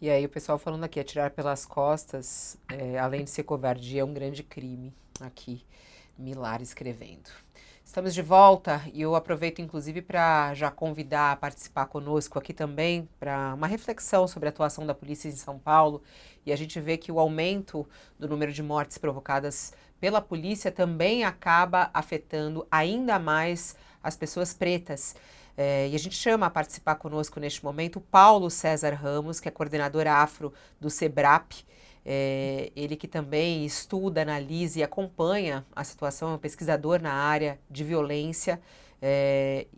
E aí o pessoal falando aqui, atirar pelas costas, além de ser covardia, é um grande crime. Aqui, Milar escrevendo. Estamos de volta e eu aproveito inclusive para já convidar a participar conosco aqui também para uma reflexão sobre a atuação da polícia em São Paulo. E a gente vê que o aumento do número de mortes provocadas pela polícia também acaba afetando ainda mais as pessoas pretas. E a gente chama a participar conosco neste momento o Paulo César Ramos, que é coordenador afro do SEBRAP. Ele que também estuda, analisa e acompanha a situação, é um pesquisador na área de violência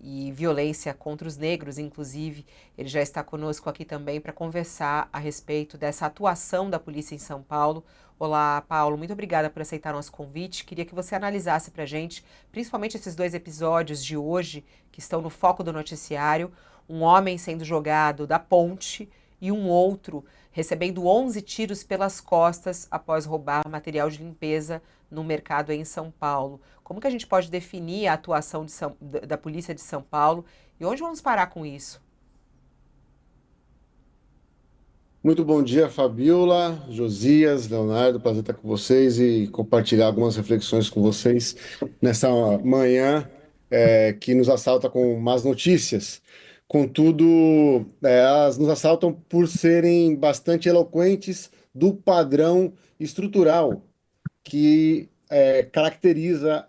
e violência contra os negros, inclusive. Ele já está conosco aqui também para conversar a respeito dessa atuação da polícia em São Paulo. Olá, Paulo, muito obrigada por aceitar nosso convite. Queria que você analisasse para a gente, principalmente esses dois episódios de hoje, que estão no foco do noticiário: um homem sendo jogado da ponte e um outro recebendo 11 tiros pelas costas após roubar material de limpeza no mercado em São Paulo. Como que a gente pode definir a atuação da polícia de São Paulo e onde vamos parar com isso? Muito bom dia, Fabiola, Josias, Leonardo, prazer estar com vocês e compartilhar algumas reflexões com vocês nessa manhã que nos assalta com más notícias. Contudo, elas nos assaltam por serem bastante eloquentes do padrão estrutural que caracteriza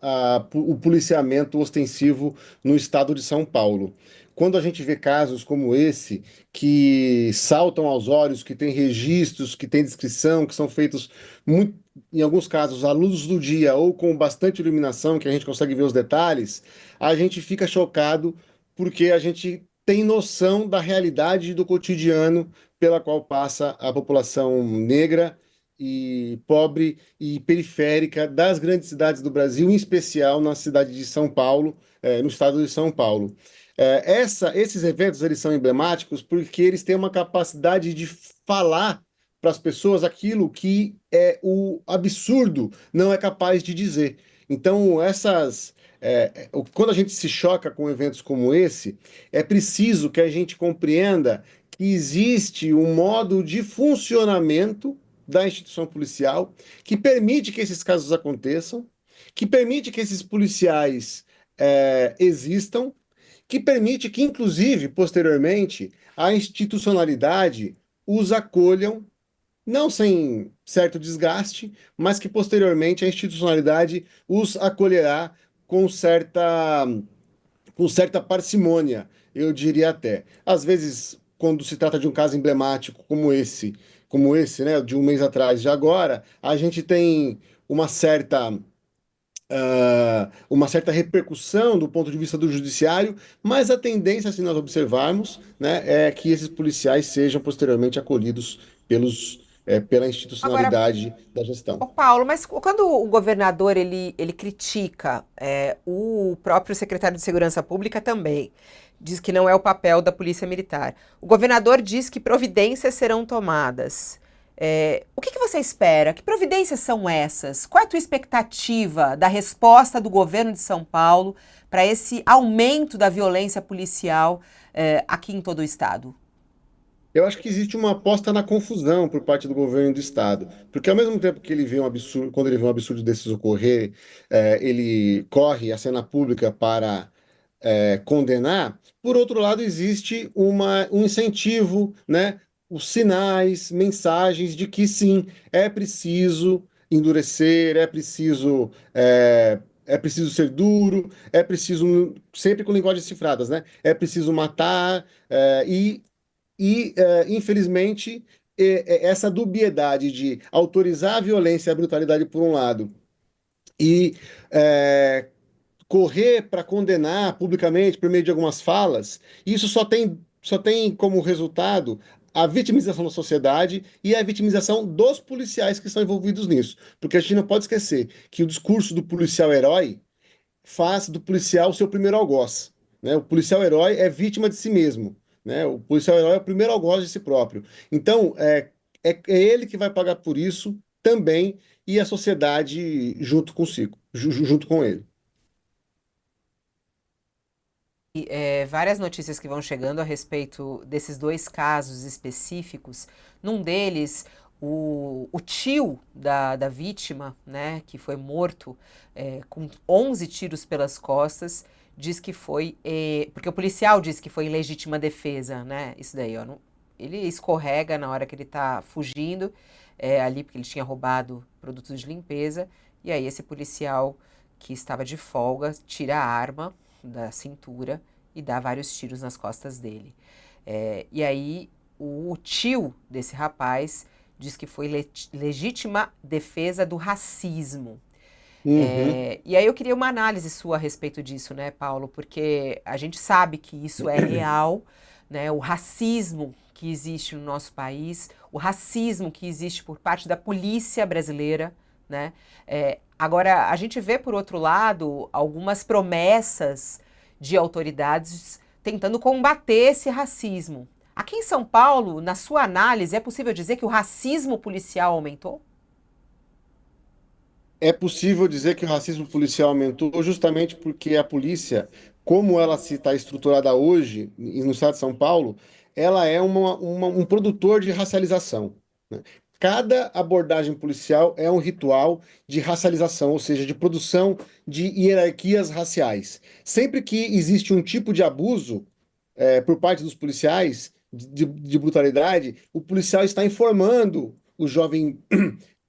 o policiamento ostensivo no estado de São Paulo. Quando a gente vê casos como esse, que saltam aos olhos, que têm registros, que têm descrição, que são feitos, em alguns casos, à luz do dia ou com bastante iluminação, que a gente consegue ver os detalhes, a gente fica chocado porque a gente tem noção da realidade do cotidiano pela qual passa a população negra e pobre e periférica das grandes cidades do Brasil, em especial na cidade de São Paulo, no estado de São Paulo. Esses eventos eles são emblemáticos porque eles têm uma capacidade de falar para as pessoas aquilo que o absurdo não é capaz de dizer. Então, quando a gente se choca com eventos como esse, é preciso que a gente compreenda que existe um modo de funcionamento da instituição policial que permite que esses casos aconteçam, que permite que esses policiais existam, que permite que, inclusive, posteriormente, a institucionalidade os acolham, não sem certo desgaste, mas que posteriormente a institucionalidade os acolherá com certa parcimônia, eu diria até. Às vezes, quando se trata de um caso emblemático como esse, né, de um mês atrás, de agora, a gente tem uma certa uma certa repercussão do ponto de vista do judiciário, mas a tendência, se nós observarmos, né, é que esses policiais sejam posteriormente acolhidos pela Agora, institucionalidade da gestão. ô Paulo, mas quando o governador ele critica o próprio secretário de Segurança Pública também, diz que não é o papel da Polícia Militar. O governador diz que providências serão tomadas. O que você espera? Que providências são essas? Qual é a tua expectativa da resposta do governo de São Paulo para esse aumento da violência policial aqui em todo o estado? Eu acho que existe uma aposta na confusão por parte do governo do estado, porque ao mesmo tempo que ele vê um absurdo, quando ele vê um absurdo desses ocorrer, ele corre à cena pública para condenar. Por outro lado, existe um incentivo, né? Os sinais, mensagens de que sim, é preciso endurecer, é preciso ser duro, é preciso, sempre com linguagens cifradas, né? É preciso matar, infelizmente, essa dubiedade de autorizar a violência e a brutalidade por um lado e é, correr para condenar publicamente por meio de algumas falas, isso só tem como resultado a vitimização da sociedade e a vitimização dos policiais que estão envolvidos nisso. Porque a gente não pode esquecer que o discurso do policial herói faz do policial o seu primeiro algoz, né? O policial herói é vítima de si mesmo, né? O policial herói é o primeiro algoz de si próprio. Então, é ele que vai pagar por isso também e a sociedade junto consigo, junto com ele. Várias notícias que vão chegando a respeito desses dois casos específicos. Num deles, o tio da vítima, né, que foi morto com 11 tiros pelas costas, diz que foi. Porque o policial disse que foi em legítima defesa, né? Isso daí, ó. Ele escorrega na hora que ele está fugindo, ali porque ele tinha roubado produtos de limpeza. E aí, esse policial que estava de folga tira a arma da cintura e dá vários tiros nas costas dele. E aí o tio desse rapaz diz que foi legítima defesa do racismo. Uhum. E aí eu queria uma análise sua a respeito disso, né, Paulo? Porque a gente sabe que isso é real, né? O racismo que existe no nosso país, o racismo que existe por parte da polícia brasileira, né? Agora, a gente vê, por outro lado, algumas promessas de autoridades tentando combater esse racismo. Aqui em São Paulo, na sua análise, é possível dizer que o racismo policial aumentou? É possível dizer que o racismo policial aumentou justamente porque a polícia, como ela se está estruturada hoje no estado de São Paulo, ela é um produtor de racialização, né? Cada abordagem policial é um ritual de racialização, ou seja, de produção de hierarquias raciais. Sempre que existe um tipo de abuso, por parte dos policiais, de brutalidade, o policial está informando o jovem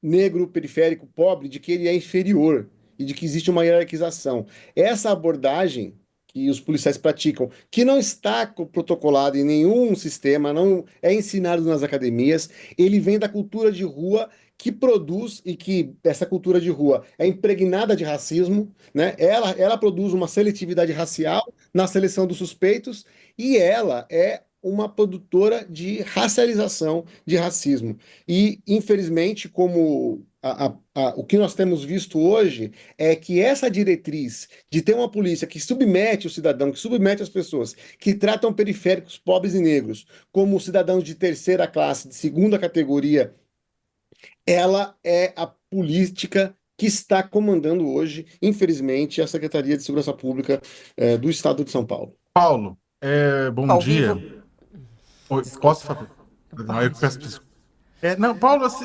negro, periférico, pobre, de que ele é inferior e de que existe uma hierarquização. Essa abordagem que os policiais praticam, que não está protocolado em nenhum sistema, não é ensinado nas academias, ele vem da cultura de rua que produz e que essa cultura de rua é impregnada de racismo, né? Ela produz uma seletividade racial na seleção dos suspeitos e ela é uma produtora de racialização, de racismo. E, infelizmente, o que nós temos visto hoje é que essa diretriz de ter uma polícia que submete o cidadão, que submete as pessoas, que tratam periféricos, pobres e negros como cidadãos de terceira classe, de segunda categoria, ela é a política que está comandando hoje, infelizmente, a Secretaria de Segurança Pública, do Estado de São Paulo. Paulo, bom Ao dia. vivo. Oi, posso Desculpa. falar? Não, eu que Pode. peço desculpa. Não, Paulo, assim,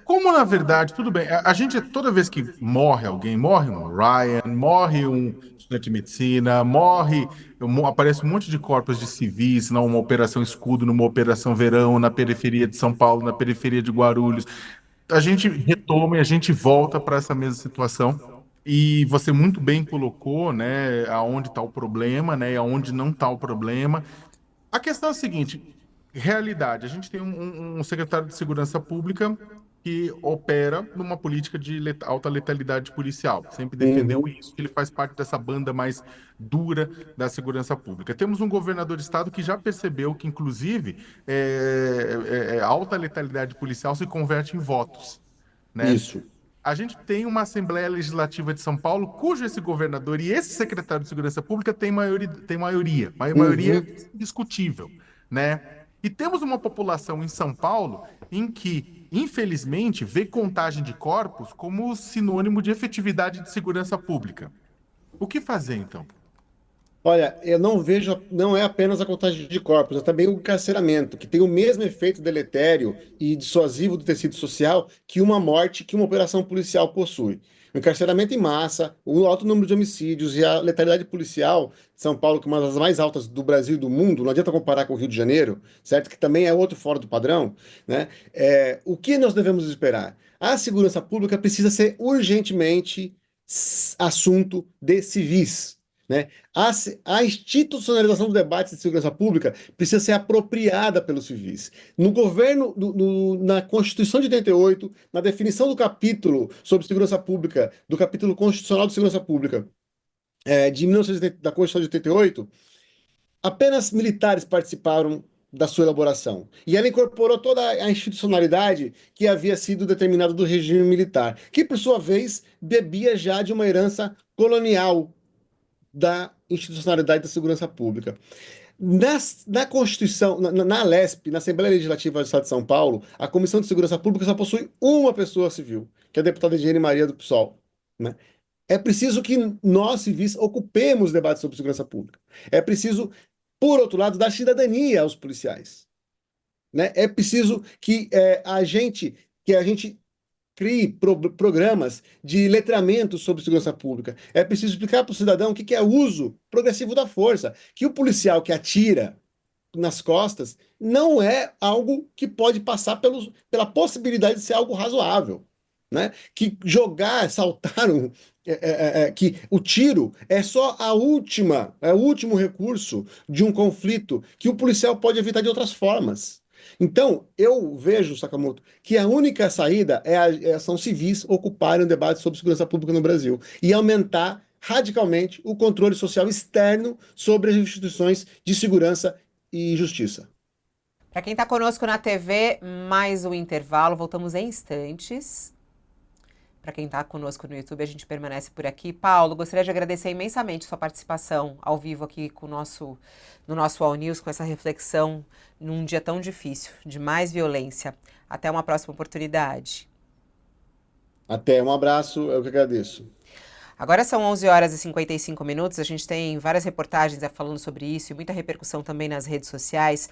como na verdade, tudo bem, a gente, toda vez que morre alguém, morre um Ryan, morre um estudante de medicina, aparece um monte de corpos de civis, numa operação Escudo, numa operação Verão, na periferia de São Paulo, na periferia de Guarulhos. A gente retoma e a gente volta para essa mesma situação. E você muito bem colocou, né, aonde está o problema, né, e aonde não está o problema. A questão é a seguinte: realidade, a gente tem um secretário de Segurança Pública que opera numa política de alta letalidade policial. Sempre defendeu Uhum. isso, que ele faz parte dessa banda mais dura da segurança pública. Temos um governador de estado que já percebeu que, inclusive, alta letalidade policial se converte em votos, né? Isso. A gente tem uma Assembleia Legislativa de São Paulo, cujo esse governador e esse secretário de Segurança Pública maioria Uhum. indiscutível, né? E temos uma população em São Paulo em que, infelizmente, vê contagem de corpos como sinônimo de efetividade de segurança pública. O que fazer, então? Olha, eu não vejo, não é apenas a contagem de corpos, é também o encarceramento, que tem o mesmo efeito deletério e dissuasivo do tecido social que uma morte, que uma operação policial possui. O encarceramento em massa, o alto número de homicídios e a letalidade policial de São Paulo, que é uma das mais altas do Brasil e do mundo, não adianta comparar com o Rio de Janeiro, certo? Que também é outro fora do padrão, né? O que nós devemos esperar? A segurança pública precisa ser urgentemente assunto de civis, né? A institucionalização do debate de segurança pública precisa ser apropriada pelos civis. No governo, na Constituição de 88, na definição do capítulo sobre segurança pública, do capítulo constitucional de segurança pública, de 1980, da Constituição de 88, apenas militares participaram da sua elaboração. E ela incorporou toda a institucionalidade que havia sido determinada do regime militar, que, por sua vez, bebia já de uma herança colonial da institucionalidade da segurança pública. Na Constituição, na Alesp, na Assembleia Legislativa do Estado de São Paulo, a Comissão de Segurança Pública só possui uma pessoa civil, que é a deputada Ediane Maria do PSOL, né? É preciso que nós, civis, ocupemos debates sobre segurança pública. É preciso, por outro lado, dar cidadania aos policiais. Né? É preciso que a gente crie programas de letramento sobre segurança pública. É preciso explicar para o cidadão o que é o uso progressivo da força, que o policial que atira nas costas não é algo que pode passar pela possibilidade de ser algo razoável. Né? Que jogar, saltar, que o tiro é só o último recurso de um conflito que o policial pode evitar de outras formas. Então, eu vejo, Sakamoto, que a única saída é a ação civis ocuparem o debate sobre segurança pública no Brasil e aumentar radicalmente o controle social externo sobre as instituições de segurança e justiça. Para quem está conosco na TV, mais um intervalo. Voltamos em instantes. Para quem está conosco no YouTube, a gente permanece por aqui. Paulo, gostaria de agradecer imensamente sua participação ao vivo aqui no nosso All News, com essa reflexão num dia tão difícil, de mais violência. Até uma próxima oportunidade. Até, um abraço, eu que agradeço. Agora são 11 horas e 55 minutos, a gente tem várias reportagens falando sobre isso e muita repercussão também nas redes sociais.